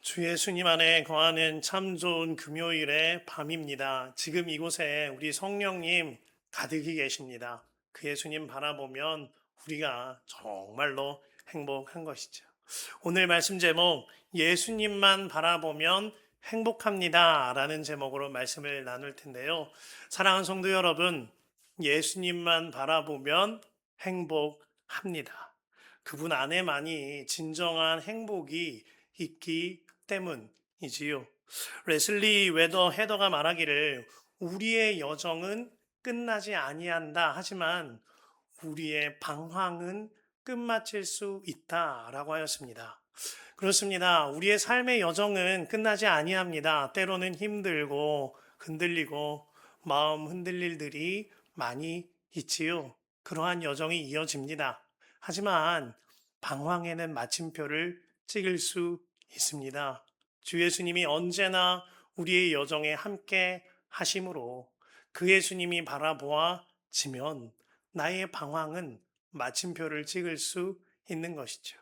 주 예수님 안에 거하는 참 좋은 금요일의 밤입니다. 지금 이곳에 우리 성령님 가득히 계십니다. 그 예수님 바라보면 우리가 정말로 행복한 것이죠. 오늘 말씀 제목, 예수님만 바라보면 행복합니다. 라는 제목으로 말씀을 나눌 텐데요. 사랑하는 성도 여러분, 예수님만 바라보면 행복합니다. 그분 안에만이 진정한 행복이 있기 때문이지요. 레슬리 웨더 헤더가 말하기를 우리의 여정은 끝나지 아니한다. 하지만 우리의 방황은 끝마칠 수 있다라고 하였습니다. 그렇습니다. 우리의 삶의 여정은 끝나지 아니합니다. 때로는 힘들고 흔들리고 마음 흔들릴 일들이 많이 있지요. 그러한 여정이 이어집니다. 하지만 방황에는 마침표를 찍을 수 있습니다. 주 예수님이 언제나 우리의 여정에 함께 하심으로 그 예수님이 바라보아지면 나의 방황은 마침표를 찍을 수 있는 것이죠.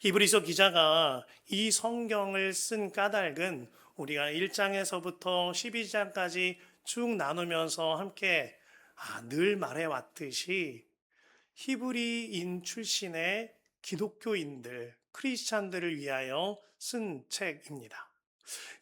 히브리서 기자가 이 성경을 쓴 까닭은 우리가 1장에서부터 12장까지 쭉 나누면서 함께 늘 말해왔듯이 히브리인 출신의 기독교인들, 크리스찬들을 위하여 쓴 책입니다.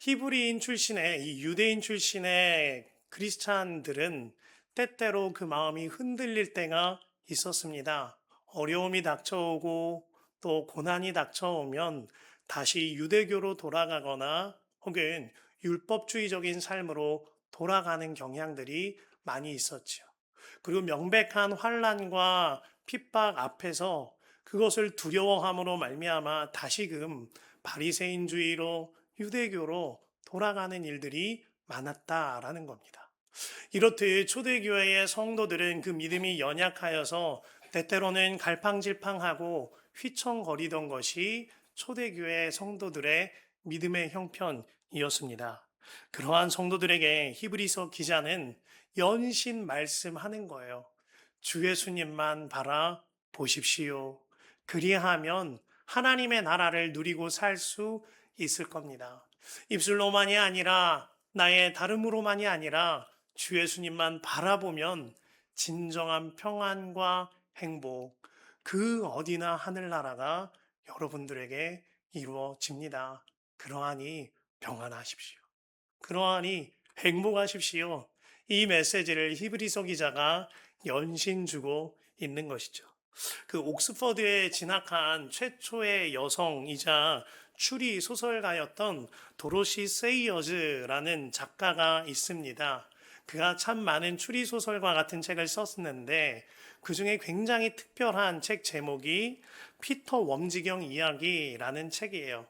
히브리인 출신의 이 유대인 출신의 크리스찬들은 때때로 그 마음이 흔들릴 때가 있었습니다. 어려움이 닥쳐오고 또 고난이 닥쳐오면 다시 유대교로 돌아가거나 혹은 율법주의적인 삶으로 돌아가는 경향들이 많이 있었죠. 그리고 명백한 환난과 핍박 앞에서 그것을 두려워함으로 말미암아 다시금 바리새인주의로 유대교로 돌아가는 일들이 많았다라는 겁니다. 이렇듯 초대교회의 성도들은 그 믿음이 연약하여서 때때로는 갈팡질팡하고 휘청거리던 것이 초대교회 성도들의 믿음의 형편이었습니다. 그러한 성도들에게 히브리서 기자는 연신 말씀하는 거예요. 주 예수님만 바라보십시오. 그리하면 하나님의 나라를 누리고 살 수 있을 겁니다. 입술로만이 아니라 나의 다름으로만이 아니라 주 예수님만 바라보면 진정한 평안과 행복, 그 어디나 하늘나라가 여러분들에게 이루어집니다. 그러하니 평안하십시오. 그러하니 행복하십시오. 이 메시지를 히브리서 기자가 연신 주고 있는 것이죠. 그 옥스퍼드에 진학한 최초의 여성이자 추리 소설가였던 도로시 세이어즈라는 작가가 있습니다. 그가 참 많은 추리 소설과 같은 책을 썼는데 그 중에 굉장히 특별한 책 제목이 피터 웜지경 이야기라는 책이에요.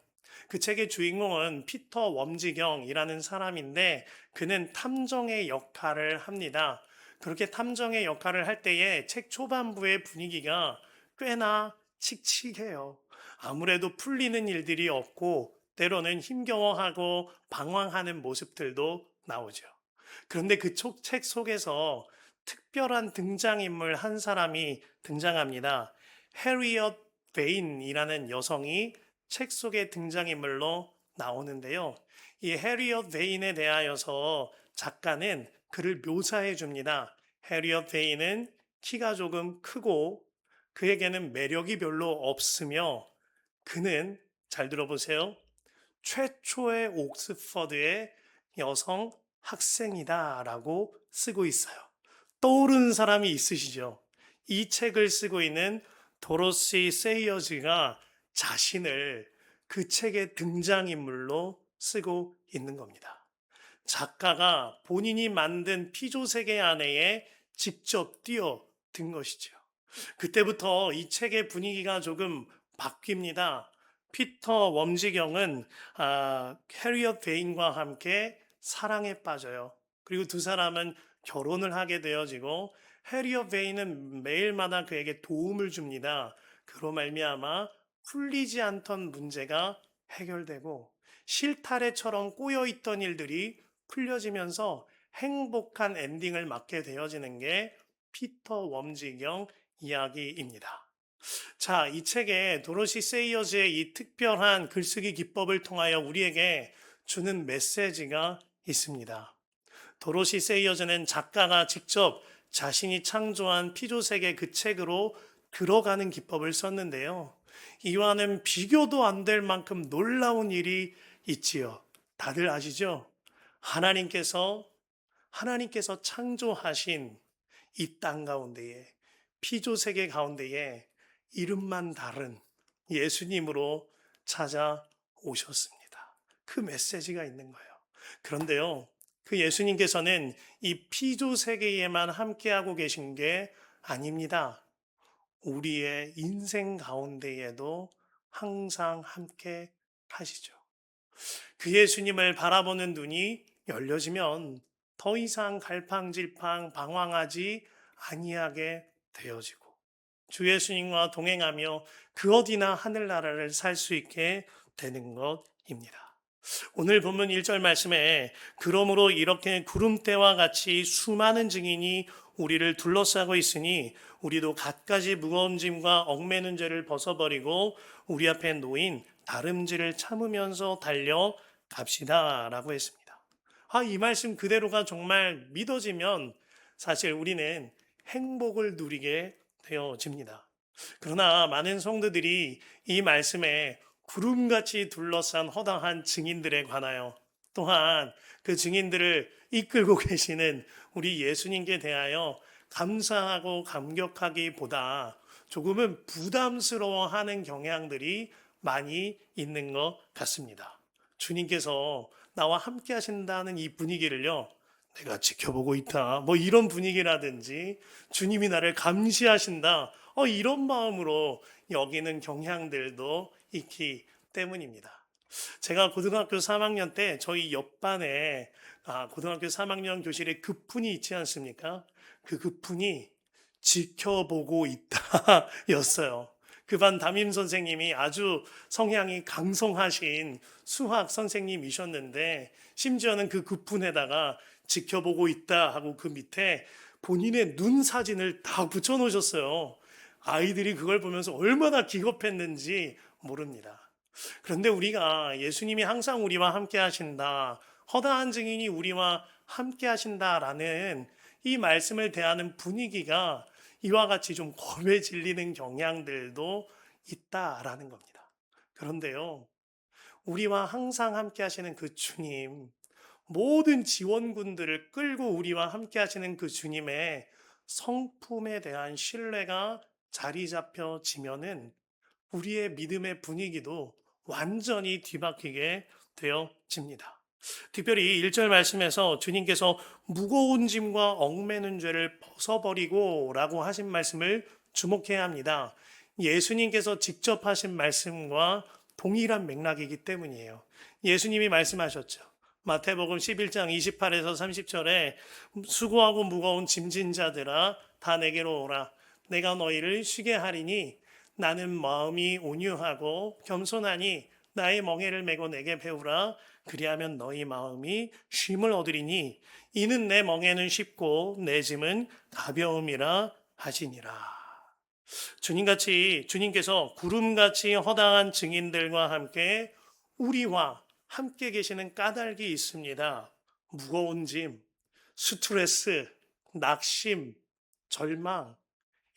그 책의 주인공은 피터 웜지경이라는 사람인데 그는 탐정의 역할을 합니다. 그렇게 탐정의 역할을 할 때에 책 초반부의 분위기가 꽤나 칙칙해요. 아무래도 풀리는 일들이 없고 때로는 힘겨워하고 방황하는 모습들도 나오죠. 그런데 그 책 속에서 특별한 등장인물 한 사람이 등장합니다. 해리엇 베인이라는 여성이 책 속의 등장인물로 나오는데요. 이 해리엇 베인에 대하여서 작가는 그를 묘사해 줍니다. 해리엇 베인은 키가 조금 크고 그에게는 매력이 별로 없으며 그는 잘 들어보세요. 최초의 옥스퍼드의 여성 학생이다라고 쓰고 있어요. 떠오르는 사람이 있으시죠? 이 책을 쓰고 있는 도로시 세이어즈가 자신을 그 책의 등장인물로 쓰고 있는 겁니다. 작가가 본인이 만든 피조세계 안에 직접 뛰어든 것이죠. 그때부터 이 책의 분위기가 조금 바뀝니다. 피터 웜지경은 해리엇 베인과 함께 사랑에 빠져요. 그리고 두 사람은 결혼을 하게 되어지고 해리엇 베인은 매일마다 그에게 도움을 줍니다. 그로 말미암아 풀리지 않던 문제가 해결되고 실타래처럼 꼬여있던 일들이 풀려지면서 행복한 엔딩을 맞게 되어지는 게 피터 웜지경 이야기입니다. 자, 이 책에 도로시 세이어즈의 이 특별한 글쓰기 기법을 통하여 우리에게 주는 메시지가 있습니다. 도로시 세이어즈는 작가가 직접 자신이 창조한 피조세계 그 책으로 들어가는 기법을 썼는데요. 이와는 비교도 안 될 만큼 놀라운 일이 있지요. 다들 아시죠? 하나님께서 하나님께서 창조하신 이 땅 가운데에 피조세계 가운데에 이름만 다른 예수님으로 찾아오셨습니다. 그 메시지가 있는 거예요. 그런데요, 그 예수님께서는 이 피조세계에만 함께하고 계신 게 아닙니다. 우리의 인생 가운데에도 항상 함께 하시죠. 그 예수님을 바라보는 눈이 열려지면 더 이상 갈팡질팡 방황하지 아니하게 되어지고 주 예수님과 동행하며 그 어디나 하늘나라를 살 수 있게 되는 것입니다. 오늘 본문 1절 말씀에 그러므로 이렇게 구름대와 같이 수많은 증인이 우리를 둘러싸고 있으니 우리도 갖가지 무거운 짐과 얽매는 죄를 벗어버리고 우리 앞에 놓인 다름질을 참으면서 달려갑시다 라고 했습니다. 이 말씀 그대로가 정말 믿어지면 사실 우리는 행복을 누리게 되어집니다. 그러나 많은 성도들이 이 말씀에 구름같이 둘러싼 허다한 증인들에 관하여 또한 그 증인들을 이끌고 계시는 우리 예수님께 대하여 감사하고 감격하기보다 조금은 부담스러워하는 경향들이 많이 있는 것 같습니다. 주님께서 나와 함께 하신다는 이 분위기를요, 내가 지켜보고 있다. 뭐 이런 분위기라든지 주님이 나를 감시하신다. 이런 마음으로 여기는 경향들도 있기 때문입니다. 제가 고등학교 3학년 때 저희 옆반에 고등학교 3학년 교실에 급훈이 있지 않습니까? 그 급훈이 지켜보고 있다 였어요. 그 반 담임 선생님이 아주 성향이 강성하신 수학 선생님이셨는데 심지어는 그 급훈에다가 지켜보고 있다 하고 그 밑에 본인의 눈 사진을 다 붙여 놓으셨어요. 아이들이 그걸 보면서 얼마나 기겁했는지 모릅니다. 그런데 우리가 예수님이 항상 우리와 함께 하신다, 허다한 증인이 우리와 함께 하신다라는 이 말씀을 대하는 분위기가 이와 같이 좀 겁에 질리는 경향들도 있다라는 겁니다. 그런데요, 우리와 항상 함께 하시는 그 주님, 모든 지원군들을 끌고 우리와 함께 하시는 그 주님의 성품에 대한 신뢰가 자리 잡혀지면은 우리의 믿음의 분위기도 완전히 뒤바뀌게 되어집니다. 특별히 1절 말씀에서 주님께서 무거운 짐과 얽매는 죄를 벗어버리고 라고 하신 말씀을 주목해야 합니다. 예수님께서 직접 하신 말씀과 동일한 맥락이기 때문이에요. 예수님이 말씀하셨죠. 마태복음 11장 28에서 30절에 수고하고 무거운 짐진 자들아 다 내게로 오라. 내가 너희를 쉬게 하리니 나는 마음이 온유하고 겸손하니 나의 멍에를 메고 내게 배우라. 그리하면 너희 마음이 쉼을 얻으리니 이는 내 멍에는 쉽고 내 짐은 가벼움이라 하시니라. 주님께서 구름같이 허다한 증인들과 함께 우리와 함께 계시는 까닭이 있습니다. 무거운 짐, 스트레스, 낙심, 절망,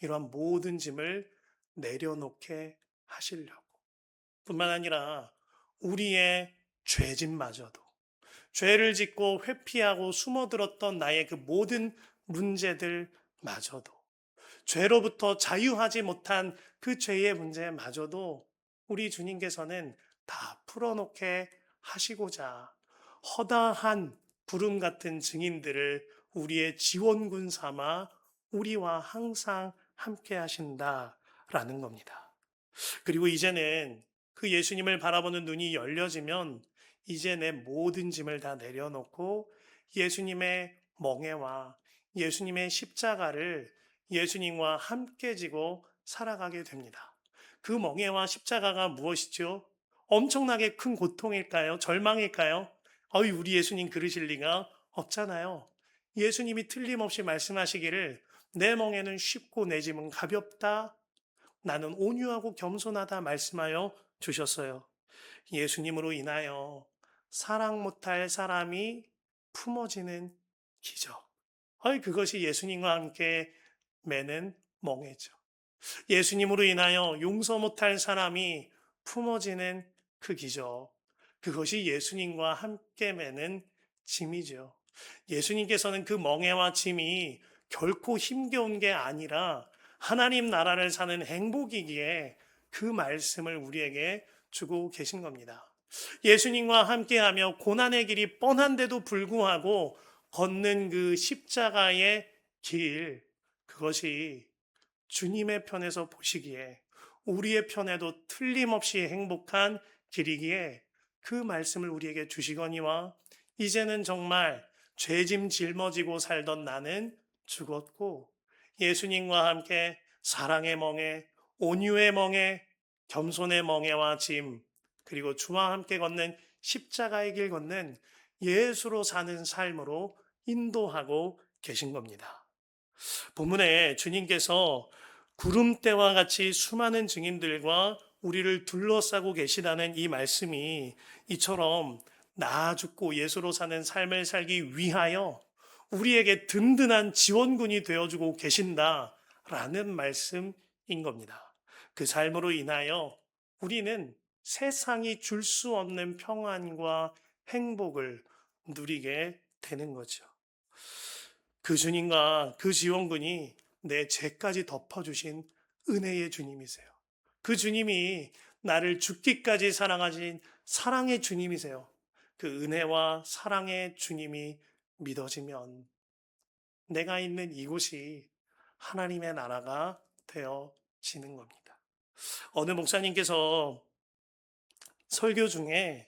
이러한 모든 짐을 내려놓게 하시려고. 뿐만 아니라 우리의 죄짐마저도, 죄를 짓고 회피하고 숨어들었던 나의 그 모든 문제들마저도, 죄로부터 자유하지 못한 그 죄의 문제마저도 우리 주님께서는 다 풀어놓게 하시고자 허다한 구름 같은 증인들을 우리의 지원군 삼아 우리와 항상 함께 하신다라는 겁니다. 그리고 이제는 그 예수님을 바라보는 눈이 열려지면 이제 내 모든 짐을 다 내려놓고 예수님의 멍에와 예수님의 십자가를 예수님과 함께 지고 살아가게 됩니다. 그 멍에와 십자가가 무엇이죠? 엄청나게 큰 고통일까요? 절망일까요? 우리 예수님 그러실 리가 없잖아요. 예수님이 틀림없이 말씀하시기를 내 멍에는 쉽고 내 짐은 가볍다. 나는 온유하고 겸손하다 말씀하여 주셨어요. 예수님으로 인하여 사랑 못할 사람이 품어지는 기적. 그것이 예수님과 함께 매는 멍에죠. 예수님으로 인하여 용서 못할 사람이 품어지는 그 기적. 그것이 예수님과 함께 매는 짐이죠. 예수님께서는 그 멍에와 짐이 결코 힘겨운 게 아니라 하나님 나라를 사는 행복이기에 그 말씀을 우리에게 주고 계신 겁니다. 예수님과 함께하며 고난의 길이 뻔한데도 불구하고 걷는 그 십자가의 길, 그것이 주님의 편에서 보시기에 우리의 편에도 틀림없이 행복한 길이기에 그 말씀을 우리에게 주시거니와 이제는 정말 죄짐 짊어지고 살던 나는 죽었고 예수님과 함께 사랑의 멍에, 온유의 멍에, 겸손의 멍에와 짐, 그리고 주와 함께 걷는 십자가의 길 걷는 예수로 사는 삶으로 인도하고 계신 겁니다. 본문에 주님께서 구름대와 같이 수많은 증인들과 우리를 둘러싸고 계시다는 이 말씀이 이처럼 나 죽고 예수로 사는 삶을 살기 위하여 우리에게 든든한 지원군이 되어주고 계신다라는 말씀인 겁니다. 그 삶으로 인하여 우리는 세상이 줄 수 없는 평안과 행복을 누리게 되는 거죠. 그 주님과 그 지원군이 내 죄까지 덮어주신 은혜의 주님이세요. 그 주님이 나를 죽기까지 사랑하신 사랑의 주님이세요. 그 은혜와 사랑의 주님이 믿어지면 내가 있는 이곳이 하나님의 나라가 되어지는 겁니다. 어느 목사님께서 설교 중에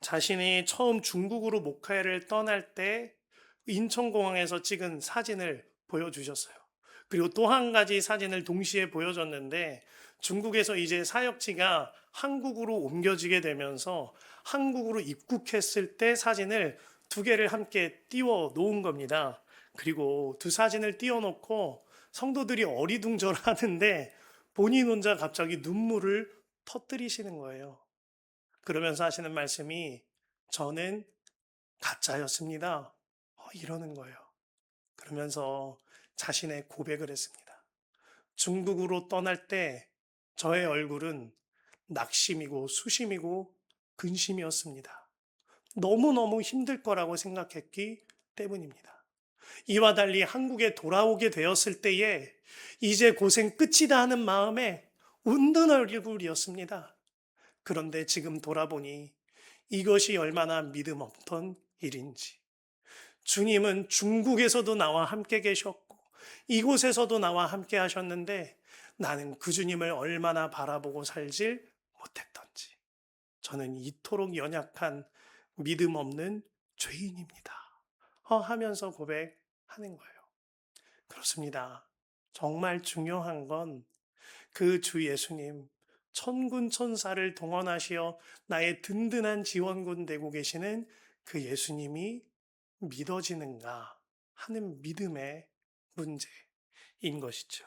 자신이 처음 중국으로 목회를 떠날 때 인천공항에서 찍은 사진을 보여주셨어요. 그리고 또 한 가지 사진을 동시에 보여줬는데 중국에서 이제 사역지가 한국으로 옮겨지게 되면서 한국으로 입국했을 때 사진을 두 개를 함께 띄워 놓은 겁니다. 그리고 두 사진을 띄워 놓고 성도들이 어리둥절 하는데 본인 혼자 갑자기 눈물을 터뜨리시는 거예요. 그러면서 하시는 말씀이 저는 가짜였습니다. 이러는 거예요. 그러면서 자신의 고백을 했습니다. 중국으로 떠날 때 저의 얼굴은 낙심이고 수심이고 근심이었습니다. 너무너무 힘들 거라고 생각했기 때문입니다. 이와 달리 한국에 돌아오게 되었을 때에 이제 고생 끝이다 하는 마음에 웃는 얼굴이었습니다. 그런데 지금 돌아보니 이것이 얼마나 믿음 없던 일인지. 주님은 중국에서도 나와 함께 계셨고 이곳에서도 나와 함께 하셨는데 나는 그 주님을 얼마나 바라보고 살질 못했던지. 저는 이토록 연약한 믿음 없는 죄인입니다. 하면서 고백하는 거예요. 그렇습니다. 정말 중요한 건 그 주 예수님, 천군 천사를 동원하시어 나의 든든한 지원군 되고 계시는 그 예수님이 믿어지는가 하는 믿음의 문제인 것이죠.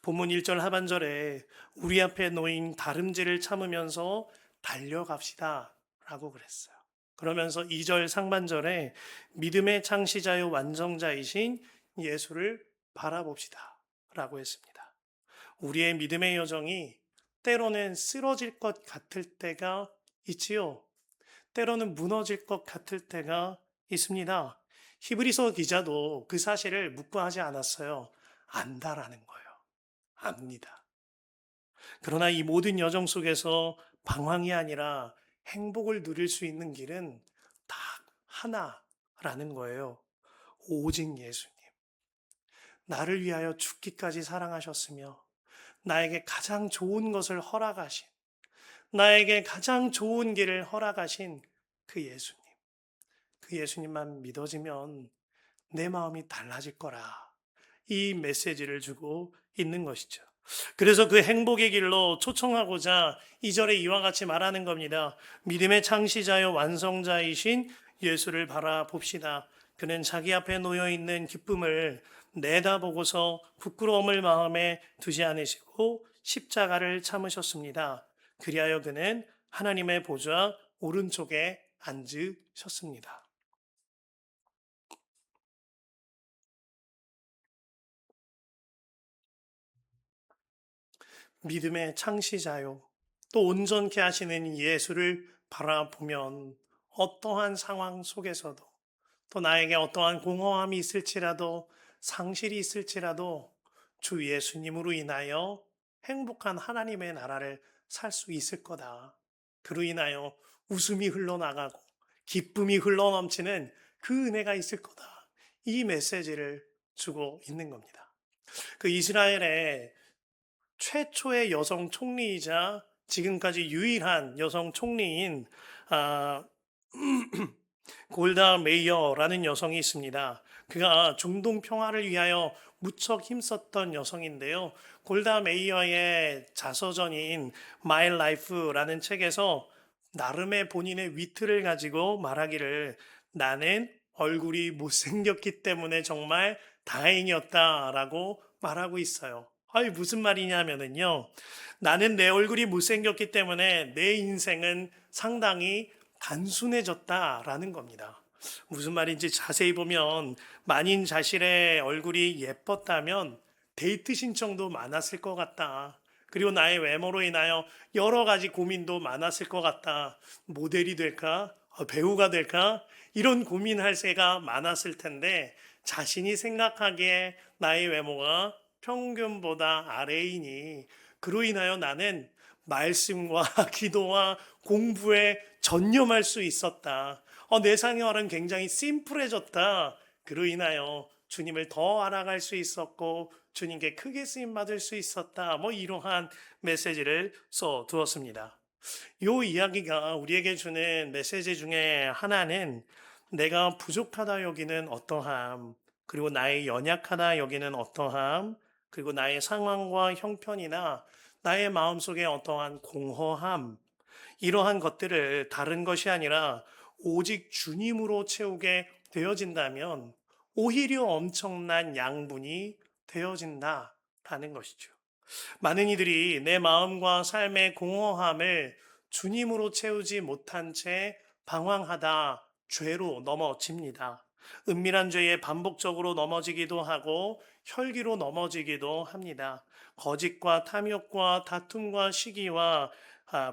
본문 1절 하반절에 우리 앞에 놓인 다름질을 참으면서 달려갑시다 라고 그랬어요. 그러면서 2절 상반절에 믿음의 창시자요 완성자이신 예수를 바라봅시다 라고 했습니다. 우리의 믿음의 여정이 때로는 쓰러질 것 같을 때가 있지요. 때로는 무너질 것 같을 때가 있습니다. 히브리서 기자도 그 사실을 묵과하지 않았어요. 안다라는 거예요. 압니다. 그러나 이 모든 여정 속에서 방황이 아니라 행복을 누릴 수 있는 길은 딱 하나라는 거예요. 오직 예수님. 나를 위하여 죽기까지 사랑하셨으며 나에게 가장 좋은 것을 허락하신, 나에게 가장 좋은 길을 허락하신 그 예수님. 그 예수님만 믿어지면 내 마음이 달라질 거라. 이 메시지를 주고 있는 것이죠. 그래서 그 행복의 길로 초청하고자 2절에 이와 같이 말하는 겁니다. 믿음의 창시자요 완성자이신 예수를 바라봅시다. 그는 자기 앞에 놓여 있는 기쁨을 내다보고서 부끄러움을 마음에 두지 않으시고 십자가를 참으셨습니다. 그리하여 그는 하나님의 보좌 오른쪽에 앉으셨습니다. 믿음의 창시자요. 또 온전케 하시는 예수를 바라보면 어떠한 상황 속에서도 또 나에게 어떠한 공허함이 있을지라도 상실이 있을지라도 주 예수님으로 인하여 행복한 하나님의 나라를 살 수 있을 거다. 그로 인하여 웃음이 흘러나가고 기쁨이 흘러넘치는 그 은혜가 있을 거다. 이 메시지를 주고 있는 겁니다. 그 이스라엘의 최초의 여성 총리이자 지금까지 유일한 여성 총리인 아, 골다 메이어라는 여성이 있습니다. 그가 중동 평화를 위하여 무척 힘썼던 여성인데요. 골다 메이어의 자서전인 My Life라는 책에서 나름의 본인의 위트를 가지고 말하기를 나는 얼굴이 못생겼기 때문에 정말 다행이었다라고 말하고 있어요. 아니, 무슨 말이냐면은요. 나는 내 얼굴이 못생겼기 때문에 내 인생은 상당히 단순해졌다라는 겁니다. 무슨 말인지 자세히 보면 만인 자신의 얼굴이 예뻤다면 데이트 신청도 많았을 것 같다. 그리고 나의 외모로 인하여 여러 가지 고민도 많았을 것 같다. 모델이 될까? 배우가 될까? 이런 고민할 새가 많았을 텐데 자신이 생각하기에 나의 외모가 평균보다 아래이니 그로 인하여 나는 말씀과 기도와 공부에 전념할 수 있었다. 내 생활은 굉장히 심플해졌다. 그로 인하여 주님을 더 알아갈 수 있었고 주님께 크게 쓰임 받을 수 있었다. 이러한 메시지를 써 두었습니다. 이 이야기가 우리에게 주는 메시지 중에 하나는 내가 부족하다 여기는 어떠함, 그리고 나의 연약하다 여기는 어떠함, 그리고 나의 상황과 형편이나 나의 마음속에 어떠한 공허함, 이러한 것들을 다른 것이 아니라 오직 주님으로 채우게 되어진다면 오히려 엄청난 양분이 되어진다라는 것이죠. 많은 이들이 내 마음과 삶의 공허함을 주님으로 채우지 못한 채 방황하다 죄로 넘어집니다. 은밀한 죄에 반복적으로 넘어지기도 하고 혈기로 넘어지기도 합니다. 거짓과 탐욕과 다툼과 시기와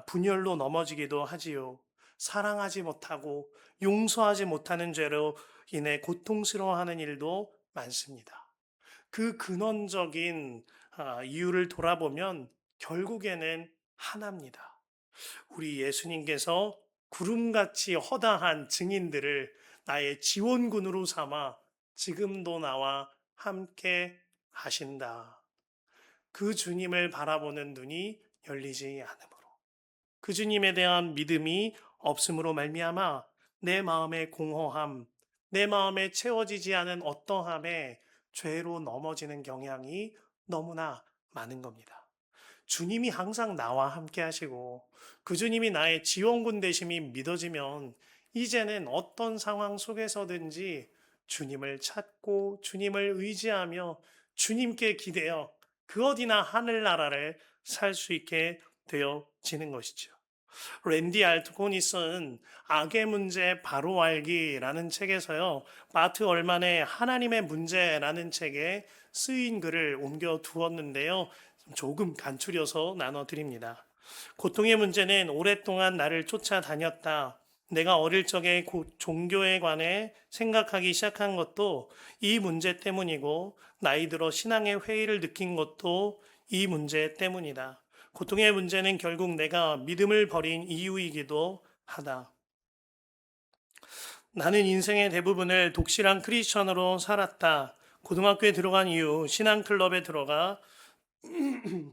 분열로 넘어지기도 하지요. 사랑하지 못하고 용서하지 못하는 죄로 인해 고통스러워하는 일도 많습니다. 그 근원적인 이유를 돌아보면 결국에는 하나입니다. 우리 예수님께서 구름같이 허다한 증인들을 나의 지원군으로 삼아 지금도 나와 함께 하신다. 그 주님을 바라보는 눈이 열리지 않으므로 그 주님에 대한 믿음이 없음으로 말미암아 내 마음의 공허함, 내 마음에 채워지지 않은 어떠함에 죄로 넘어지는 경향이 너무나 많은 겁니다. 주님이 항상 나와 함께 하시고 그 주님이 나의 지원군 되심이 믿어지면 이제는 어떤 상황 속에서든지 주님을 찾고 주님을 의지하며 주님께 기대어 그 어디나 하늘나라를 살 수 있게 되어지는 것이죠. 랜디 알트콘이 쓴 악의 문제 바로 알기라는 책에서요. 마트 얼만의 하나님의 문제라는 책에 쓰인 글을 옮겨 두었는데요. 조금 간추려서 나눠드립니다. 고통의 문제는 오랫동안 나를 쫓아다녔다. 내가 어릴 적에 종교에 관해 생각하기 시작한 것도 이 문제 때문이고 나이 들어 신앙의 회의를 느낀 것도 이 문제 때문이다. 고통의 문제는 결국 내가 믿음을 버린 이유이기도 하다. 나는 인생의 대부분을 독실한 크리스천으로 살았다. 고등학교에 들어간 이후 신앙클럽에 들어가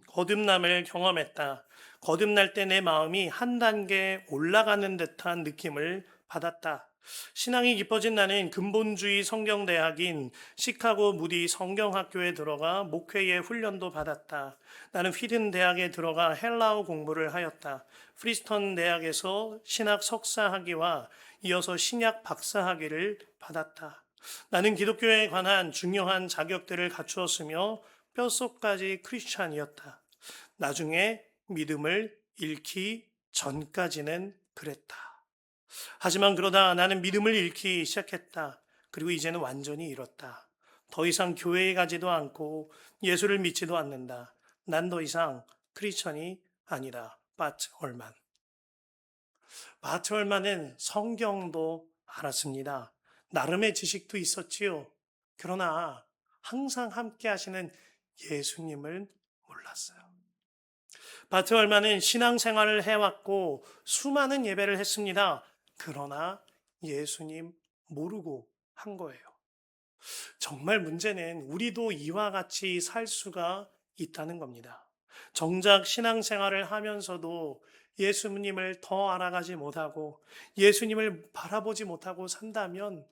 거듭남을 경험했다. 거듭날 때 내 마음이 한 단계 올라가는 듯한 느낌을 받았다. 신앙이 깊어진 나는 근본주의 성경대학인 시카고 무디 성경학교에 들어가 목회의 훈련도 받았다. 나는 휘든 대학에 들어가 헬라어 공부를 하였다. 프리스턴 대학에서 신학 석사 학위와 이어서 신약 박사 학위를 받았다. 나는 기독교에 관한 중요한 자격들을 갖추었으며 뼛속까지 크리스찬이었다. 나중에 믿음을 잃기 전까지는 그랬다. 하지만 그러다 나는 믿음을 잃기 시작했다. 그리고 이제는 완전히 잃었다. 더 이상 교회에 가지도 않고 예수를 믿지도 않는다. 난 더 이상 크리스천이 아니다. 바트 얼만. 바트 얼만은 성경도 알았습니다. 나름의 지식도 있었지요. 그러나 항상 함께 하시는 예수님을 몰랐어요. 바트 얼만은 신앙생활을 해왔고 수많은 예배를 했습니다. 그러나 예수님 모르고 한 거예요. 정말 문제는 우리도 이와 같이 살 수가 있다는 겁니다. 정작 신앙생활을 하면서도 예수님을 더 알아가지 못하고 예수님을 바라보지 못하고 산다면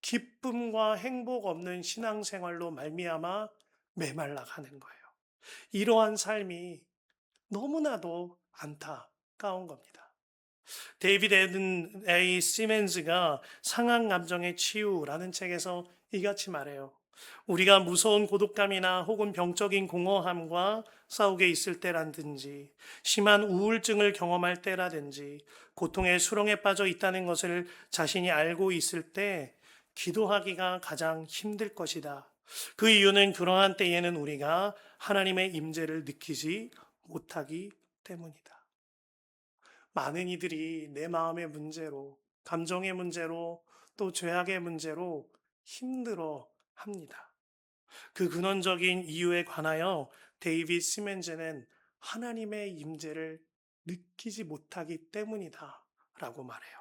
기쁨과 행복 없는 신앙생활로 말미암아 메말라 가는 거예요. 이러한 삶이 너무나도 안타까운 겁니다. 데이비드 에든 A. 시멘즈가 상한 감정의 치유라는 책에서 이같이 말해요. 우리가 무서운 고독감이나 혹은 병적인 공허함과 싸우게 있을 때라든지 심한 우울증을 경험할 때라든지 고통의 수렁에 빠져 있다는 것을 자신이 알고 있을 때 기도하기가 가장 힘들 것이다. 그 이유는 그러한 때에는 우리가 하나님의 임재를 느끼지 못하기 때문이다. 많은 이들이 내 마음의 문제로, 감정의 문제로, 또 죄악의 문제로 힘들어 합니다. 그 근원적인 이유에 관하여 데이비드 시멘즈는 하나님의 임재를 느끼지 못하기 때문이다 라고 말해요.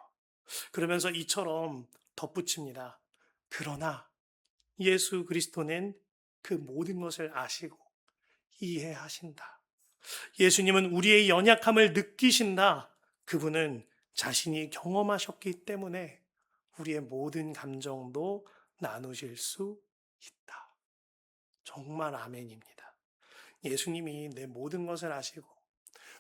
그러면서 이처럼 덧붙입니다. 그러나 예수 그리스도는 그 모든 것을 아시고 이해하신다. 예수님은 우리의 연약함을 느끼신다. 그분은 자신이 경험하셨기 때문에 우리의 모든 감정도 나누실 수 있다. 정말 아멘입니다. 예수님이 내 모든 것을 아시고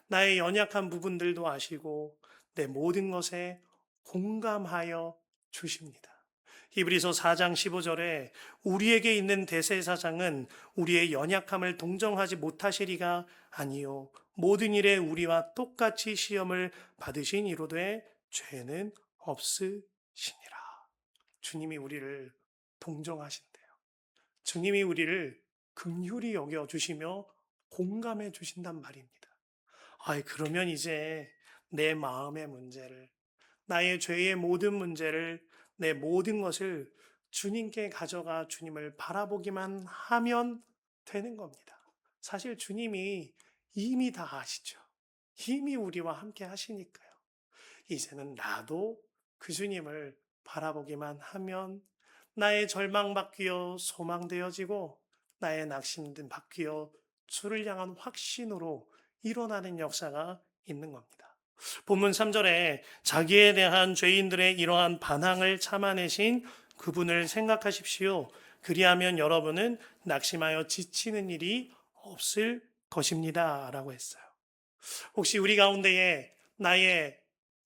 나의 연약한 부분들도 아시고 내 모든 것에 공감하여 주십니다. 히브리서 4장 15절에 우리에게 있는 대제사장은 우리의 연약함을 동정하지 못하시리가 아니요 모든 일에 우리와 똑같이 시험을 받으신 이로되 죄는 없으시니라. 주님이 우리를 동정하신대요. 주님이 우리를 긍휼히 여겨 주시며 공감해 주신단 말입니다. 그러면 이제 내 마음의 문제를, 나의 죄의 모든 문제를, 내 모든 것을 주님께 가져가 주님을 바라보기만 하면 되는 겁니다. 사실 주님이 이미 다 아시죠. 이미 우리와 함께 하시니까요. 이제는 나도 그 주님을 바라보기만 하면 나의 절망 바뀌어 소망되어지고 나의 낙심된 바뀌어 주를 향한 확신으로 일어나는 역사가 있는 겁니다. 본문 3절에 자기에 대한 죄인들의 이러한 반항을 참아내신 그분을 생각하십시오. 그리하면 여러분은 낙심하여 지치는 일이 없을 것입니다. 라고 했어요. 혹시 우리 가운데에 나의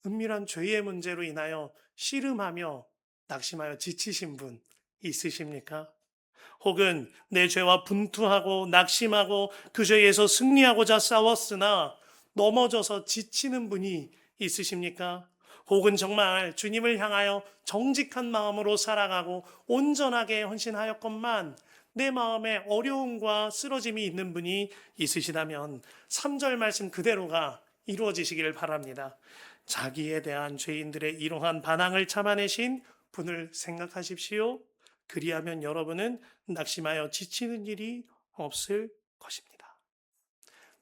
은밀한 죄의 문제로 인하여 씨름하며 낙심하여 지치신 분 있으십니까? 혹은 내 죄와 분투하고 낙심하고 그 죄에서 승리하고자 싸웠으나 넘어져서 지치는 분이 있으십니까? 혹은 정말 주님을 향하여 정직한 마음으로 살아가고 온전하게 헌신하였건만 내 마음에 어려움과 쓰러짐이 있는 분이 있으시다면 3절 말씀 그대로가 이루어지시기를 바랍니다. 자기에 대한 죄인들의 이러한 반항을 참아내신 분을 생각하십시오. 그리하면 여러분은 낙심하여 지치는 일이 없을 것입니다.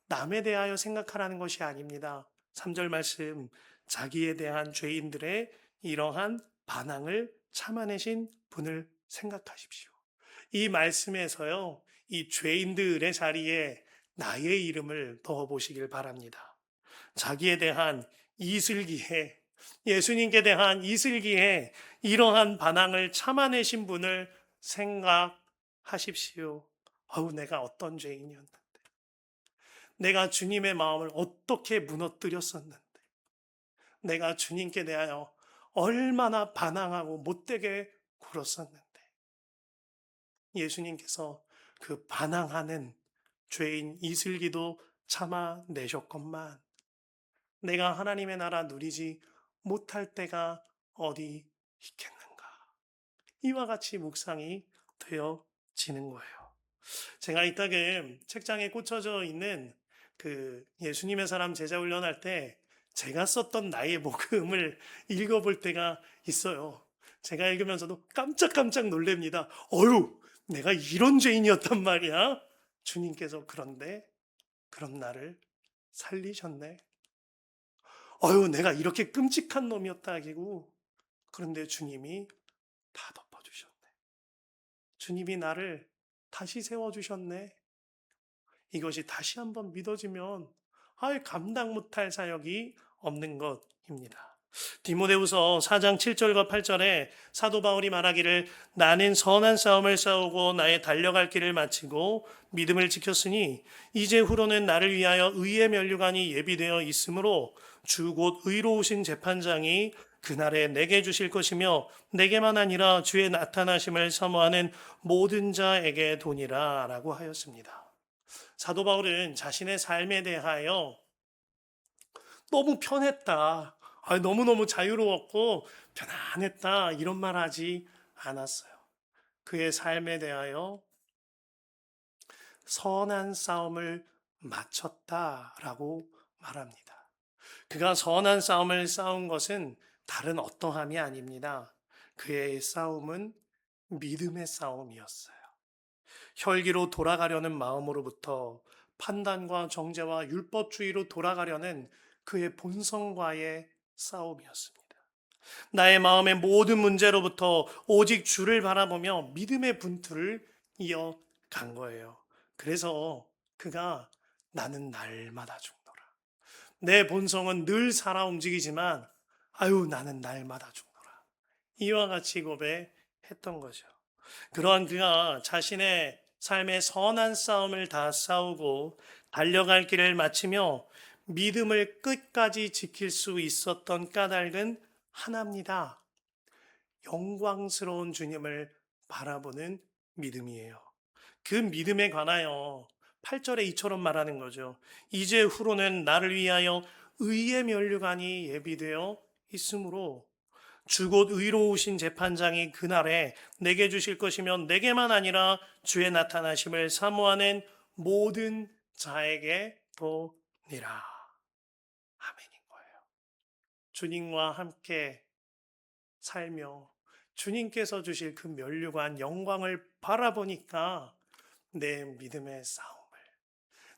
남에 대하여 생각하라는 것이 아닙니다. 3절 말씀, 자기에 대한 죄인들의 이러한 반항을 참아내신 분을 생각하십시오. 이 말씀에서요, 이 죄인들의 자리에 나의 이름을 넣어보시길 바랍니다. 자기에 대한 이슬기에, 예수님께 대한 이슬기에 이러한 반항을 참아내신 분을 생각하십시오. 내가 어떤 죄인이었는데, 내가 주님의 마음을 어떻게 무너뜨렸었는데, 내가 주님께 대하여 얼마나 반항하고 못되게 굴었었는데, 예수님께서 그 반항하는 죄인 이슬기도 참아내셨건만 내가 하나님의 나라 누리지 못할 때가 어디 있겠는가. 이와 같이 묵상이 되어지는 거예요. 제가 이따금 책장에 꽂혀져 있는 그 예수님의 사람 제자 훈련할 때 제가 썼던 나의 복음을 읽어볼 때가 있어요. 제가 읽으면서도 깜짝깜짝 놀랍니다. 어휴, 내가 이런 죄인이었단 말이야. 주님께서 그런데 그런 나를 살리셨네. 어휴, 내가 이렇게 끔찍한 놈이었다 하기고 그런데 주님이 다 덮어주셨네. 주님이 나를 다시 세워주셨네. 이것이 다시 한번 믿어지면 아예 감당 못할 사역이 없는 것입니다. 디모데후서 4장 7절과 8절에 사도 바울이 말하기를 나는 선한 싸움을 싸우고 나의 달려갈 길을 마치고 믿음을 지켰으니 이제 후로는 나를 위하여 의의 면류관이 예비되어 있으므로 주 곧 의로우신 재판장이 그날에 내게 주실 것이며 내게만 아니라 주의 나타나심을 사모하는 모든 자에게 도니라 라고 하였습니다. 사도 바울은 자신의 삶에 대하여 너무 편했다. 너무너무 자유로웠고 편안했다. 이런 말 하지 않았어요. 그의 삶에 대하여 선한 싸움을 마쳤다라고 말합니다. 그가 선한 싸움을 싸운 것은 다른 어떠함이 아닙니다. 그의 싸움은 믿음의 싸움이었어요. 혈기로 돌아가려는 마음으로부터 판단과 정죄와 율법주의로 돌아가려는 그의 본성과의 싸움이었습니다. 나의 마음의 모든 문제로부터 오직 주를 바라보며 믿음의 분투를 이어간 거예요. 그래서 그가 나는 날마다 죽노라. 내 본성은 늘 살아 움직이지만 아유 나는 날마다 죽노라. 이와 같이 고백했던 거죠. 그러한 그가 자신의 삶의 선한 싸움을 다 싸우고 달려갈 길을 마치며 믿음을 끝까지 지킬 수 있었던 까닭은 하나입니다. 영광스러운 주님을 바라보는 믿음이에요. 그 믿음에 관하여 8절에 이처럼 말하는 거죠. 이제 후로는 나를 위하여 의의 면류관이 예비되어 있으므로 주곧 의로우신 재판장이 그날에 내게 주실 것이면 내게만 아니라 주의 나타나심을 사모하는 모든 자에게 도니라. 아멘인 거예요. 주님과 함께 살며 주님께서 주실 그 면류관 영광을 바라보니까 내 믿음의 싸움을,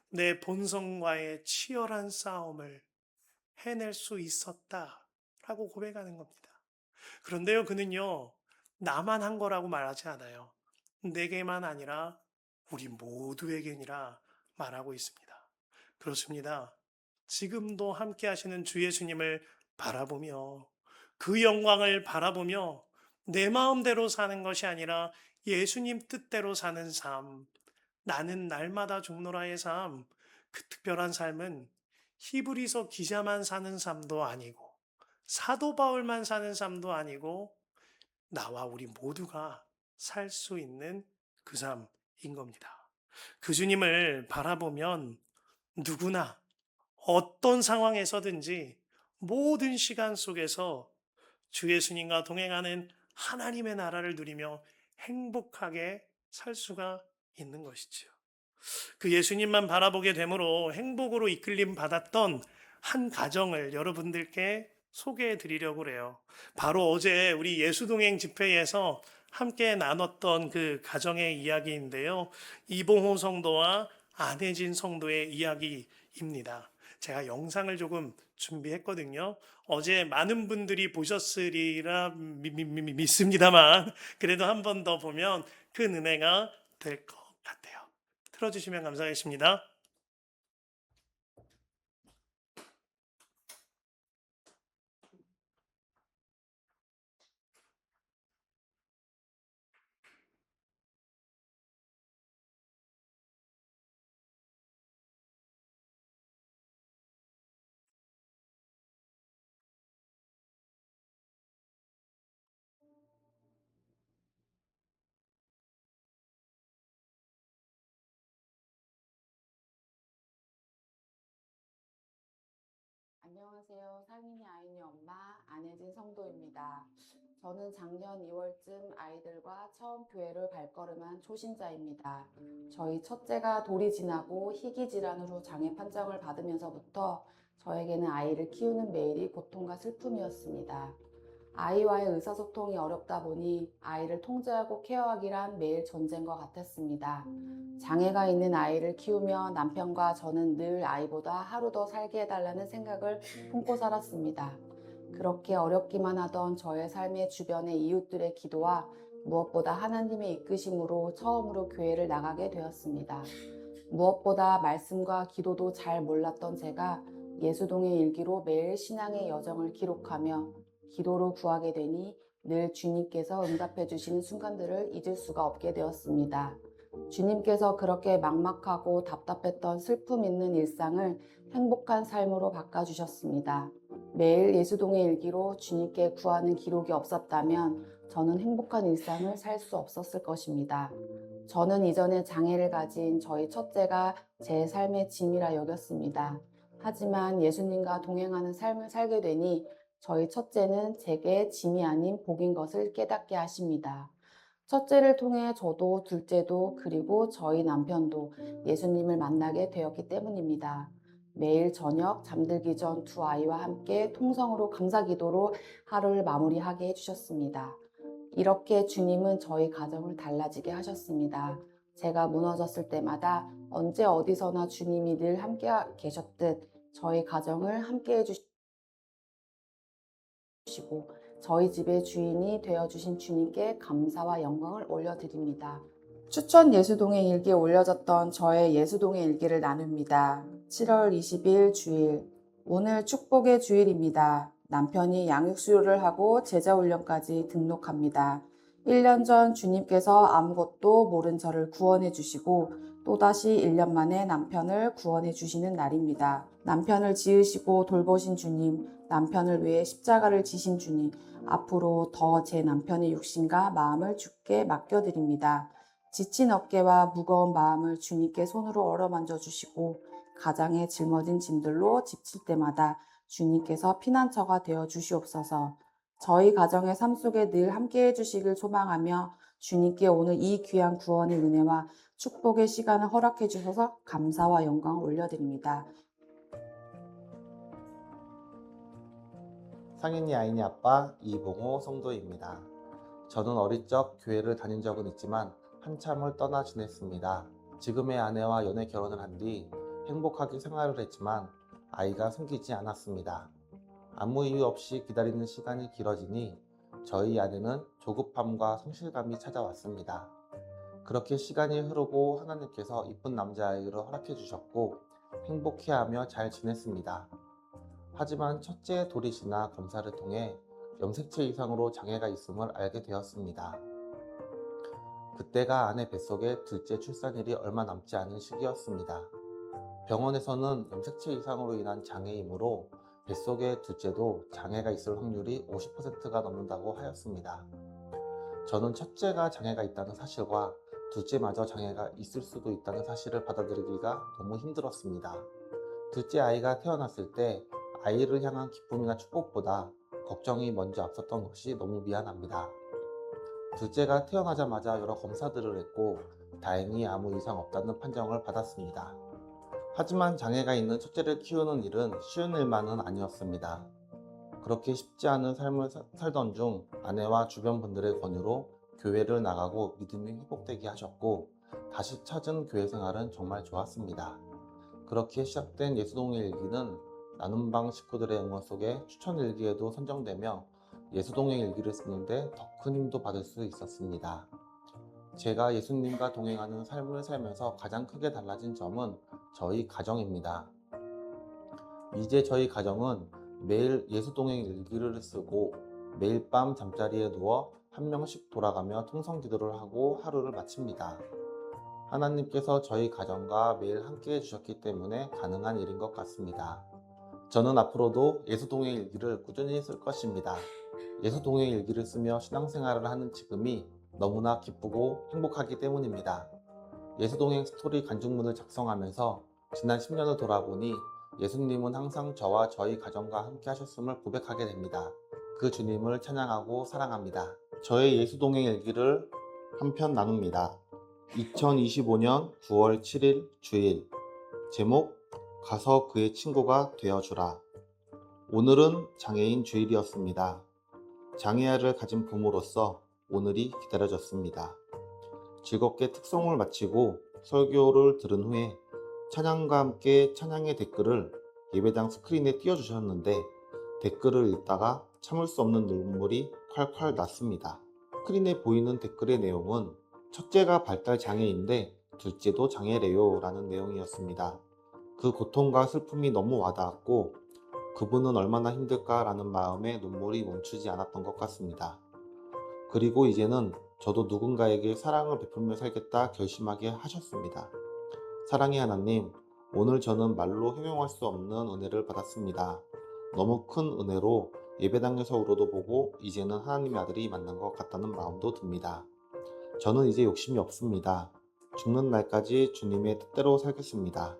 내 본성과의 치열한 싸움을 해낼 수 있었다라고 고백하는 겁니다. 그런데요, 그는요, 나만 한 거라고 말하지 않아요. 내게만 아니라 우리 모두에게니라 말하고 있습니다. 그렇습니다. 지금도 함께 하시는 주 예수님을 바라보며 그 영광을 바라보며 내 마음대로 사는 것이 아니라 예수님 뜻대로 사는 삶, 나는 날마다 죽노라의 삶, 그 특별한 삶은 히브리서 기자만 사는 삶도 아니고 사도 바울만 사는 삶도 아니고 나와 우리 모두가 살 수 있는 그 삶인 겁니다. 그 주님을 바라보면 누구나 어떤 상황에서든지 모든 시간 속에서 주 예수님과 동행하는 하나님의 나라를 누리며 행복하게 살 수가 있는 것이지요. 그 예수님만 바라보게 되므로 행복으로 이끌림 받았던 한 가정을 여러분들께 소개해 드리려고 그래요. 바로 어제 우리 예수동행 집회에서 함께 나눴던 그 가정의 이야기인데요. 이봉호 성도와 안혜진 성도의 이야기입니다. 제가 영상을 조금 준비했거든요. 어제 많은 분들이 보셨으리라 믿습니다만 그래도 한 번 더 보면 그 은혜가 될 것 같아요. 틀어주시면 감사하겠습니다. 안녕하세요. 상인이 아이니 엄마 안혜진 성도입니다. 저는 작년 2월쯤 아이들과 처음 교회를 발걸음한 초신자입니다. 저희 첫째가 돌이 지나고 희귀 질환으로 장애 판정을 받으면서부터 저에게는 아이를 키우는 매일이 고통과 슬픔이었습니다. 아이와의 의사소통이 어렵다 보니 아이를 통제하고 케어하기란 매일 전쟁과 같았습니다. 장애가 있는 아이를 키우며 남편과 저는 늘 아이보다 하루 더 살게 해달라는 생각을 품고 살았습니다. 그렇게 어렵기만 하던 저의 삶의 주변의 이웃들의 기도와 무엇보다 하나님의 이끄심으로 처음으로 교회를 나가게 되었습니다. 무엇보다 말씀과 기도도 잘 몰랐던 제가 예수동의 일기로 매일 신앙의 여정을 기록하며 기도로 구하게 되니 늘 주님께서 응답해 주시는 순간들을 잊을 수가 없게 되었습니다. 주님께서 그렇게 막막하고 답답했던 슬픔 있는 일상을 행복한 삶으로 바꿔주셨습니다. 매일 예수동의 일기로 주님께 구하는 기록이 없었다면 저는 행복한 일상을 살 수 없었을 것입니다. 저는 이전에 장애를 가진 저희 첫째가 제 삶의 짐이라 여겼습니다. 하지만 예수님과 동행하는 삶을 살게 되니 저희 첫째는 제게 짐이 아닌 복인 것을 깨닫게 하십니다. 첫째를 통해 저도 둘째도 그리고 저희 남편도 예수님을 만나게 되었기 때문입니다. 매일 저녁 잠들기 전 두 아이와 함께 통성으로 감사기도로 하루를 마무리하게 해주셨습니다. 이렇게 주님은 저희 가정을 달라지게 하셨습니다. 제가 무너졌을 때마다 언제 어디서나 주님이 늘 함께 계셨듯 저희 가정을 함께 해주시고 저희 집의 주인이 되어주신 주님께 감사와 영광을 올려드립니다. 추천 예수동의 일기에 올려졌던 저의 예수동의 일기를 나눕니다. 7월 20일 주일. 오늘 축복의 주일입니다. 남편이 양육수료를 하고 제자훈련까지 등록합니다. 1년 전 주님께서 아무것도 모른 저를 구원해 주시고 또다시 1년 만에 남편을 구원해 주시는 날입니다. 남편을 지으시고 돌보신 주님, 남편을 위해 십자가를 지신 주님, 앞으로 더 제 남편의 육신과 마음을 주께 맡겨드립니다. 지친 어깨와 무거운 마음을 주님께 손으로 어루만져 주시고 가장에 짊어진 짐들로 지칠 때마다 주님께서 피난처가 되어 주시옵소서. 저희 가정의 삶 속에 늘 함께해 주시길 소망하며 주님께 오늘 이 귀한 구원의 은혜와 축복의 시간을 허락해 주셔서 감사와 영광을 올려드립니다. 상인이 아이니 아빠 이봉호 성도입니다. 저는 어릴 적 교회를 다닌 적은 있지만 한참을 떠나 지냈습니다. 지금의 아내와 연애 결혼을 한 뒤 행복하게 생활을 했지만 아이가 생기지 않았습니다. 아무 이유 없이 기다리는 시간이 길어지니 저희 아내는 조급함과 성실감이 찾아왔습니다. 그렇게 시간이 흐르고 하나님께서 이쁜 남자아이를 허락해 주셨고 행복해하며 잘 지냈습니다. 하지만 첫째의 돌이 지나 검사를 통해 염색체 이상으로 장애가 있음을 알게 되었습니다. 그때가 아내 뱃속에 둘째 출산일이 얼마 남지 않은 시기였습니다. 병원에서는 염색체 이상으로 인한 장애이므로 뱃속의 둘째도 장애가 있을 확률이 50%가 넘는다고 하였습니다. 저는 첫째가 장애가 있다는 사실과 둘째마저 장애가 있을 수도 있다는 사실을 받아들이기가 너무 힘들었습니다. 둘째 아이가 태어났을 때 아이를 향한 기쁨이나 축복보다 걱정이 먼저 앞섰던 것이 너무 미안합니다. 둘째가 태어나자마자 여러 검사들을 했고 다행히 아무 이상 없다는 판정을 받았습니다. 하지만 장애가 있는 첫째를 키우는 일은 쉬운 일만은 아니었습니다. 그렇게 쉽지 않은 삶을 살던 중 아내와 주변 분들의 권유로 교회를 나가고 믿음이 회복되게 하셨고 다시 찾은 교회 생활은 정말 좋았습니다. 그렇게 시작된 예수동의 일기는 나눔방 식구들의 응원 속에 추천 일기에도 선정되며 예수동의 일기를 쓰는데 더 큰 힘도 받을 수 있었습니다. 제가 예수님과 동행하는 삶을 살면서 가장 크게 달라진 점은 저희 가정입니다. 이제 저희 가정은 매일 예수동행 일기를 쓰고 매일 밤 잠자리에 누워 한 명씩 돌아가며 통성 기도를 하고 하루를 마칩니다. 하나님께서 저희 가정과 매일 함께 해주셨기 때문에 가능한 일인 것 같습니다. 저는 앞으로도 예수동행 일기를 꾸준히 쓸 것입니다. 예수동행 일기를 쓰며 신앙생활을 하는 지금이 너무나 기쁘고 행복하기 때문입니다. 예수동행 스토리 간증문을 작성하면서 지난 10년을 돌아보니 예수님은 항상 저와 저희 가정과 함께 하셨음을 고백하게 됩니다. 그 주님을 찬양하고 사랑합니다. 저의 예수동행 일기를 한편 나눕니다. 2025년 9월 7일 주일. 제목: 가서 그의 친구가 되어주라. 오늘은 장애인 주일이었습니다. 장애아를 가진 부모로서 오늘이 기다려졌습니다. 즐겁게 특송을 마치고 설교를 들은 후에 찬양과 함께 찬양의 댓글을 예배당 스크린에 띄워주셨는데, 댓글을 읽다가 참을 수 없는 눈물이 콸콸 났습니다. 스크린에 보이는 댓글의 내용은 첫째가 발달 장애인데 둘째도 장애래요 라는 내용이었습니다. 그 고통과 슬픔이 너무 와닿았고 그분은 얼마나 힘들까 라는 마음에 눈물이 멈추지 않았던 것 같습니다. 그리고 이제는 저도 누군가에게 사랑을 베풀며 살겠다 결심하게 하셨습니다. 사랑의 하나님, 오늘 저는 말로 형용할 수 없는 은혜를 받았습니다. 너무 큰 은혜로 예배당에서 울어도 보고 이제는 하나님의 아들이 만난 것 같다는 마음도 듭니다. 저는 이제 욕심이 없습니다. 죽는 날까지 주님의 뜻대로 살겠습니다.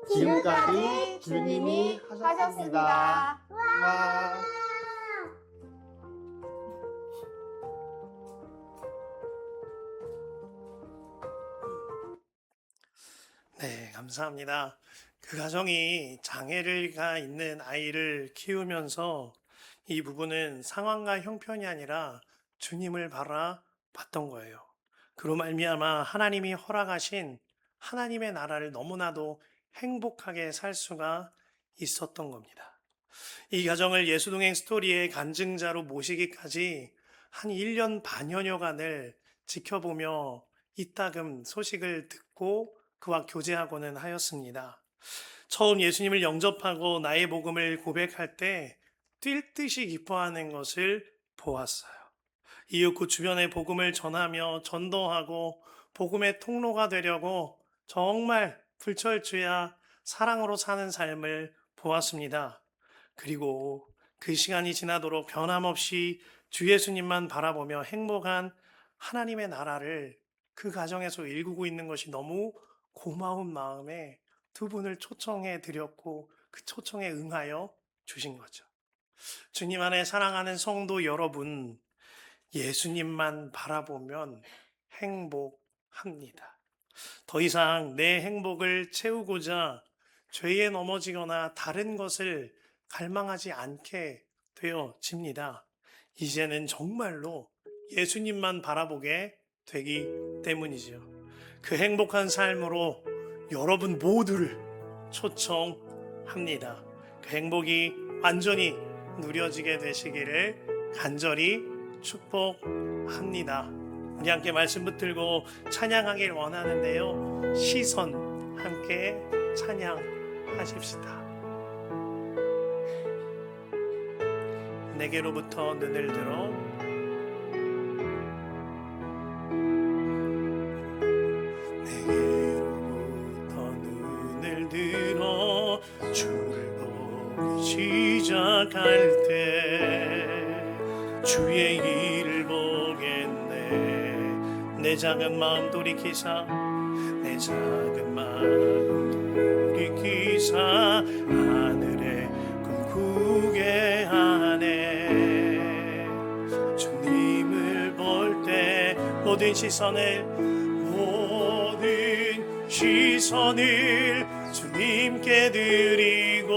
지금까지 주님이 하셨습니다. 와. 네, 감사합니다. 그 가정이 장애가 있는 아이를 키우면서 이 부부는 상황과 형편이 아니라 주님을 바라봤던 거예요. 그로 말미암아 하나님이 허락하신 하나님의 나라를 너무나도 행복하게 살 수가 있었던 겁니다. 이 가정을 예수동행 스토리의 간증자로 모시기까지 한 1년 반여여간을 지켜보며 이따금 소식을 듣고 그와 교제하고는 하였습니다. 처음 예수님을 영접하고 나의 복음을 고백할 때 뛸 듯이 기뻐하는 것을 보았어요. 이윽고 주변에 복음을 전하며 전도하고 복음의 통로가 되려고 정말 불철주야 사랑으로 사는 삶을 보았습니다. 그리고 그 시간이 지나도록 변함없이 주 예수님만 바라보며 행복한 하나님의 나라를 그 가정에서 일구고 있는 것이 너무 고마운 마음에 두 분을 초청해 드렸고 그 초청에 응하여 주신 거죠. 주님 안에 사랑하는 성도 여러분, 예수님만 바라보면 행복합니다. 더 이상 내 행복을 채우고자 죄에 넘어지거나 다른 것을 갈망하지 않게 되어집니다. 이제는 정말로 예수님만 바라보게 되기 때문이죠. 그 행복한 삶으로 여러분 모두를 초청합니다. 그 행복이 완전히 누려지게 되시기를 간절히 축복합니다. 우리 함께 말씀 붙들고 찬양하길 원하는데요. 시선 함께 찬양하십시다. 내게로부터 눈을 들어 주를 보기 시작할 때 주의 일을 보겠네. 내 작은 마음 돌이키사 내 작은 마음 돌이키사 하늘에 꿈꾸게 하네. 주님을 볼 때 모든 시선을 주님께 드리고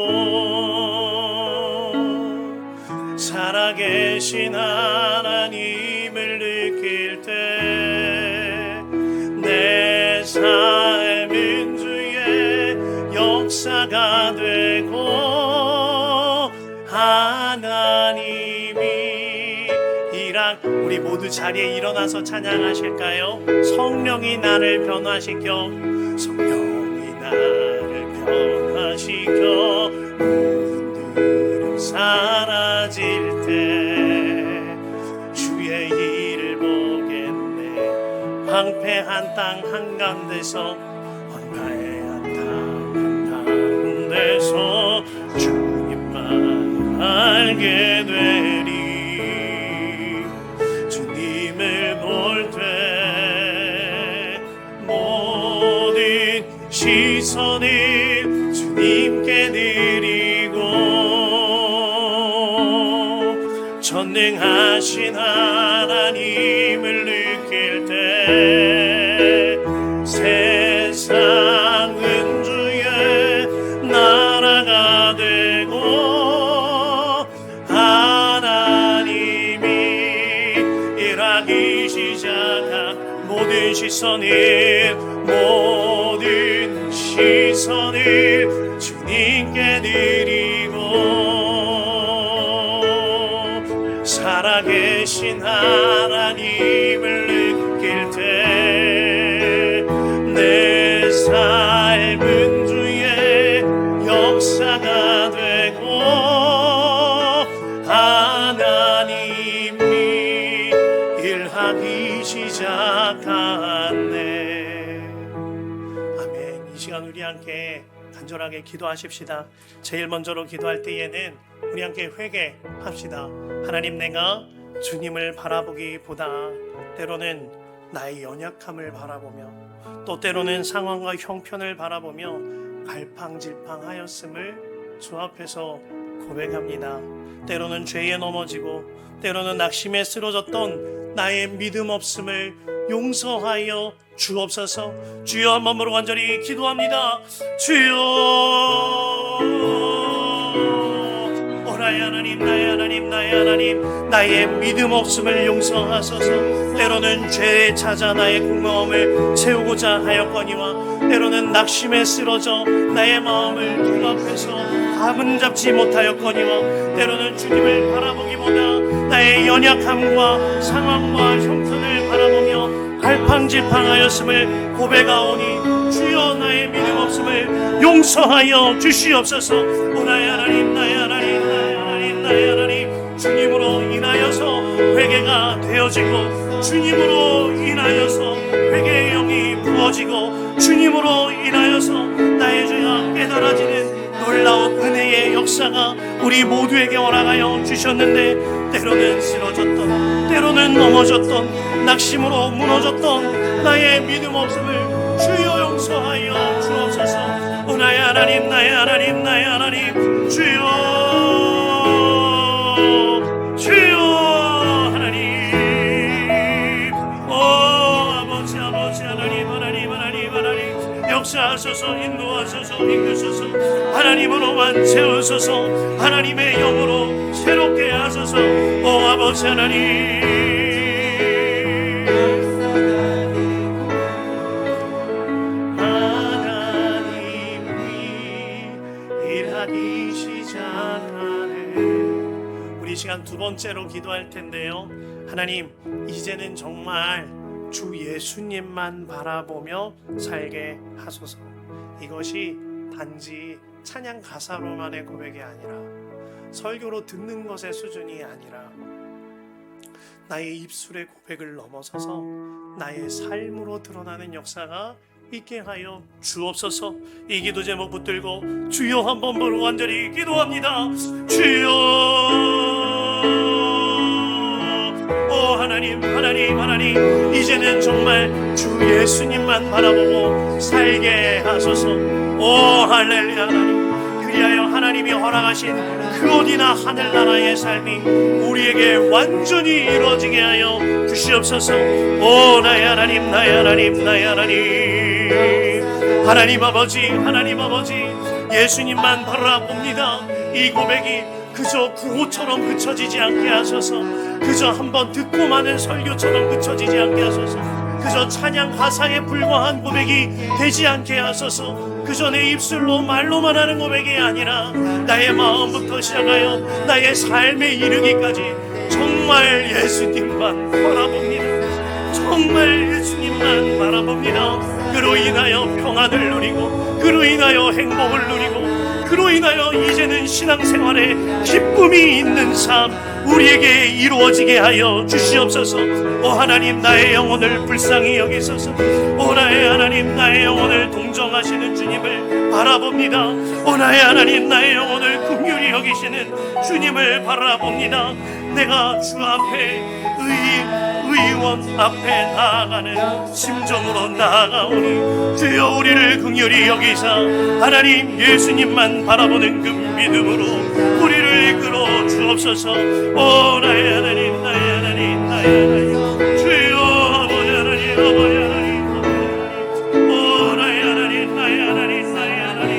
살아계신 하나님을 느낄 때 내 삶은 주의 역사가 되고 하나님이 우리 모두 자리에 일어나서 찬양하실까요? 성령이 나를 변화시켜 성령이 나를 변화시켜 모든 두려움 사라질 때 주의 일을 보겠네. 황폐한 땅 한가운데서 황폐한 땅 한가운데서 주님만 알게 되리. 주님을 볼 때 모든 시선을 주님께 드리 전능하신 하나님을 느낄 때 세상은 주의 나라가 되고 하나님이 일하기 시작한 모든 시선을 주님께 드리고 살아계신 하나님을 느낄 때 내 삶은 주의 역사가 되고 하나님이 일하기 시작하네. 아멘. 이 시간 우리 함께 간절하게 기도하십시다. 제일 먼저로 기도할 때에는 우리 함께 회개합시다. 하나님, 내가 주님을 바라보기보다 때로는 나의 연약함을 바라보며 또 때로는 상황과 형편을 바라보며 갈팡질팡하였음을 주 앞에서 고백합니다. 때로는 죄에 넘어지고 때로는 낙심에 쓰러졌던 나의 믿음 없음을 용서하여 주옵소서. 주여, 한 번으로 간절히 기도합니다. 주여, 나의 하나님, 나의 하나님, 나의 하나님, 나의 믿음 없음을 용서하소서. 때로는 죄에 찾아 나의 궁금함을 채우고자 하였거니와 때로는 낙심에 쓰러져 나의 마음을 주 앞에서 감은 잡지 못하였거니와 때로는 주님을 바라보기보다 나의 연약함과 상황과 형편을 바라보며 갈팡질팡하였음을 고백하오니 주여, 나의 믿음 없음을 용서하여 주시옵소서. 오 나의 하나님, 나의 하나님, 나의 하나님, 나의 하나님, 주님으로 인하여서 회개가 되어지고 주님으로 인하여서 회개의 영이 부어지고 주님으로 인하여서 나의 죄가 깨달아지는 놀라운 은혜의 역사가 우리 모두에게 허락하여 주셨는데 때로는 쓰러졌던 때로는 넘어졌던 낙심으로 무너졌던 나의 믿음 없음을 주여 용서하여 주옵소서. 오 나의 하나님, 나의 하나님, 나의 하나님, 주여 하나님, 오 아버지, 아버지 하나님, 하나님, 하나님, 하나님, 역사하소서, 인도하소서, 이끄소서, 하나님으로만 채우소서, 하나님의 영으로 새롭게 하소서. 오 아버지 하나님, 일하기 시작하네. 우리 시간 두 번째로 기도할 텐데요. 하나님, 이제는 정말 주 예수님만 바라보며 살게 하소서. 이것이 단지 찬양 가사로만의 고백이 아니라 설교로 듣는 것의 수준이 아니라 나의 입술의 고백을 넘어서서 나의 삶으로 드러나는 역사가 있게 하여 주옵소서. 이 기도 제목 붙들고 주여 한 번 보러 간절히 기도합니다. 주여, 오 하나님, 하나님, 하나님, 이제는 정말 주 예수님만 바라보고 살게 하소서. 오 할렐루야. 하나님, 그리하여 하나님이 허락하신 그 어디나 하늘나라의 삶이 우리에게 완전히 이루어지게 하여 주시옵소서. 오 나의 하나님, 나의 하나님, 나의 하나님, 하나님 아버지, 하나님 아버지, 예수님만 바라봅니다. 이 고백이 그저 구호처럼 그쳐지지 않게 하소서. 그저 한번 듣고 마는 설교처럼 그쳐지지 않게 하소서. 그저 찬양 가사에 불과한 고백이 되지 않게 하소서. 그저 내 입술로 말로만 하는 고백이 아니라 나의 마음부터 시작하여 나의 삶에 이르기까지 정말 예수님만 바라봅니다. 정말 예수님만 바라봅니다. 그로 인하여 평안을 누리고 그로 인하여 행복을 누리고 그로 인하여 이제는 신앙생활에 기쁨이 있는 삶 우리에게 이루어지게 하여 주시옵소서. 오 하나님, 나의 영혼을 불쌍히 여기소서. 오 나의 하나님, 나의 영혼을 동정하시는 주님을 바라봅니다. 오 나의 하나님, 나의 영혼을 긍휼히 여기시는 주님을 바라봅니다. 내가 주 앞에 의원 앞에 나아가는 심정으로 나아가오니 주여 우리를 긍휼히 여기사 하나님 예수님만 바라보는 그 믿음으로 우리를 이끌어 주옵소서. 오 나의 하나님, 나의 하나님, 나의 하나님, 주여 아버지 하나님, 아버지 하나님, 오 나의 하나님, 나의 하나님, 나의 하나님,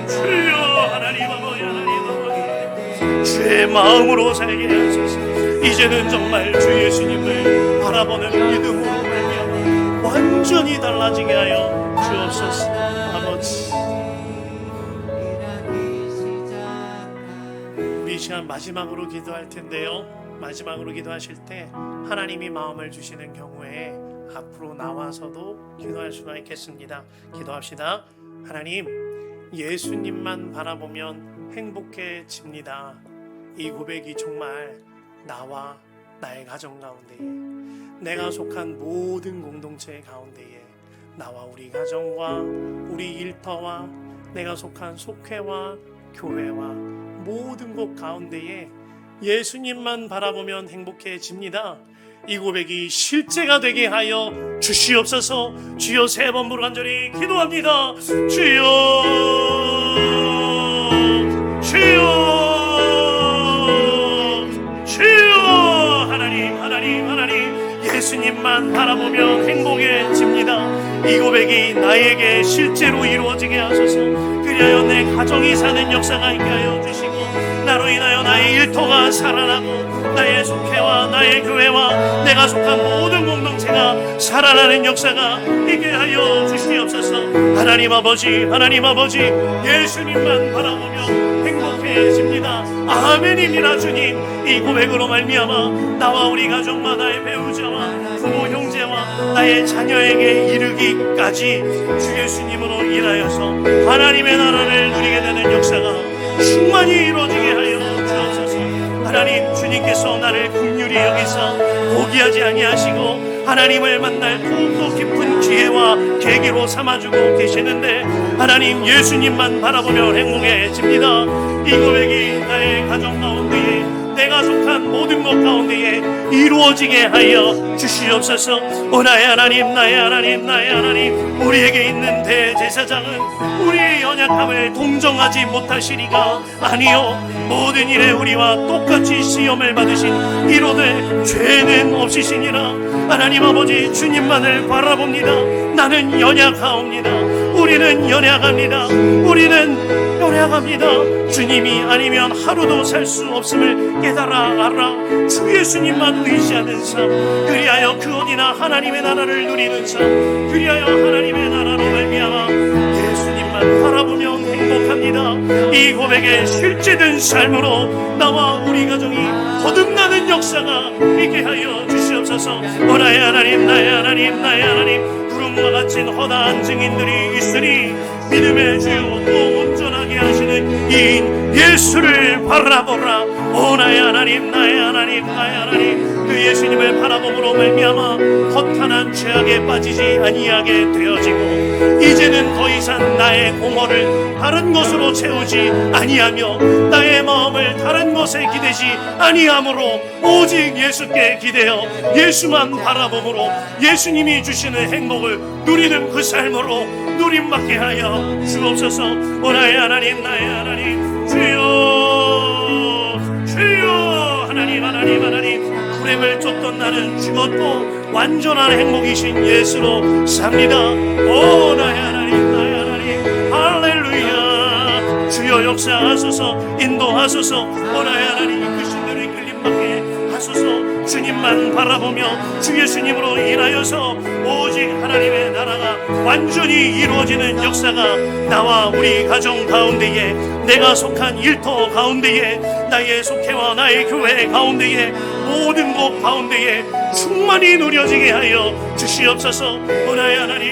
주여 하나님, 아버지 하나님, 아버지 주의 마음으로 살게 하소서. 이제는 정말 주 예수님을 바라보는 믿음으로 말미암아 완전히 달라지게 하여 주옵소서. 아버지, 우리 이 시간 마지막으로 기도할 텐데요, 마지막으로 기도하실 때 하나님이 마음을 주시는 경우에 앞으로 나와서도 기도할 수가 있겠습니다. 기도합시다. 하나님, 예수님만 바라보면 행복해집니다. 이 고백이 정말 나와 나의 가정 가운데에, 내가 속한 모든 공동체 가운데에, 나와 우리 가정과 우리 일터와 내가 속한 속회와 교회와 모든 곳 가운데에 예수님만 바라보면 행복해집니다. 이 고백이 실제가 되게 하여 주시옵소서. 주여, 세 번 부르 간절히 기도합니다. 주여, 주여, 주여. 하나님, 하나님, 하나님, 예수님만 바라보면 행복해집니다. 이 고백이 나에게 실제로 이루어지게 하소서. 그리하여 내 가정이 사는 역사가 있게 하여 주시고, 나로 인하여 나의 일터가 살아나고 나의 속회와 나의 교회와 내가 속한 모든 공동체가 살아나는 역사가 있게 하여 주시옵소서. 하나님 아버지, 하나님 아버지, 예수님만 바라보며 행복해집니다. 아멘입니다. 주님, 이 고백으로 말미암아 나와 우리 가정과 나의 배우자와 부모 형제와 나의 자녀에게 이르기까지 주 예수님으로 인하여서 하나님의 나라를 누리게 되는 역사가 충만히 이루어지게 하여 주옵소서. 하나님, 주님께서 나를 긍휼히 여기사 포기하지 아니하시고 하나님을 만날 더욱더 깊은 기회와 계기로 삼아주고 계시는데, 하나님, 예수님만 바라보며 행복해집니다. 이 고백이 나의 가정 가운데에, 내가 속한 모든 것 가운데에 이루어지게 하여 주시옵소서. 오 나의 하나님, 나의 하나님, 나의 하나님, 우리에게 있는 대제사장은 우리의 연약함을 동정하지 못하시리가 아니요, 모든 일에 우리와 똑같이 시험을 받으신 이로되 죄는 없으시니라. 하나님 아버지, 주님만을 바라봅니다. 나는 연약하옵니다. 우리는 연약합니다. 우리는 연약합니다. 주님이 아니면 하루도 살 수 없음을 깨달아 알아. 주 예수님만 의지하는 삶, 그리하여 그 어디나 하나님의 나라를 누리는 삶, 그리하여 하나님의 나라로 말미암아 예수님만 바라보면 행복합니다. 이 고백에 실제된 삶으로 나와 우리 가정이 거듭나는 역사가 있게 하여 주시옵소서. 오 나의 하나님, 나의 하나님, 나의 하나님, 구름과 같은 허다한 증인들이 있으니 믿음의 주요 또 온전하게 하시는 이인 예수를 바라보라. 오 나의 하나님, 나의 하나님, 나의 하나님, 그 예수님을 바라봄으로 말미암아 허탄한 죄악에 빠지지 아니하게 되어지고, 이제는 더 이상 나의 공허를 다른 것으로 채우지 아니하며 나의 마음을 다른 것에 기대지 아니하므로 오직 예수께 기대어 예수만 바라봄으로 예수님이 주시는 행복을 누리는 그 삶으로 누림받게 하여 주옵소서. 오 나의 하나님, 나의 하나님, 주여, 주여. 하나님, 하나님, 하나님, 불행을 쫓던 나는 죽었고 완전한 행복이신 예수로 삽니다. 오 나의 하나님, 나의 하나님, 할렐루야. 주여 역사하소서, 인도하소서. 오 나의 하나님, 이끄신 대로 이끌림받게 하소서. 주님만 바라보며 주 예수님으로 인하여서 오직 하나님의 나라가 완전히 이루어지는 역사가 나와 우리 가정 가운데에, 내가 속한 일터 가운데에, 나의 속회와 나의 교회 가운데에, 모든 곳 가운데에 충만히 누려지게 하여 주시옵소서. 오 나의 하나님,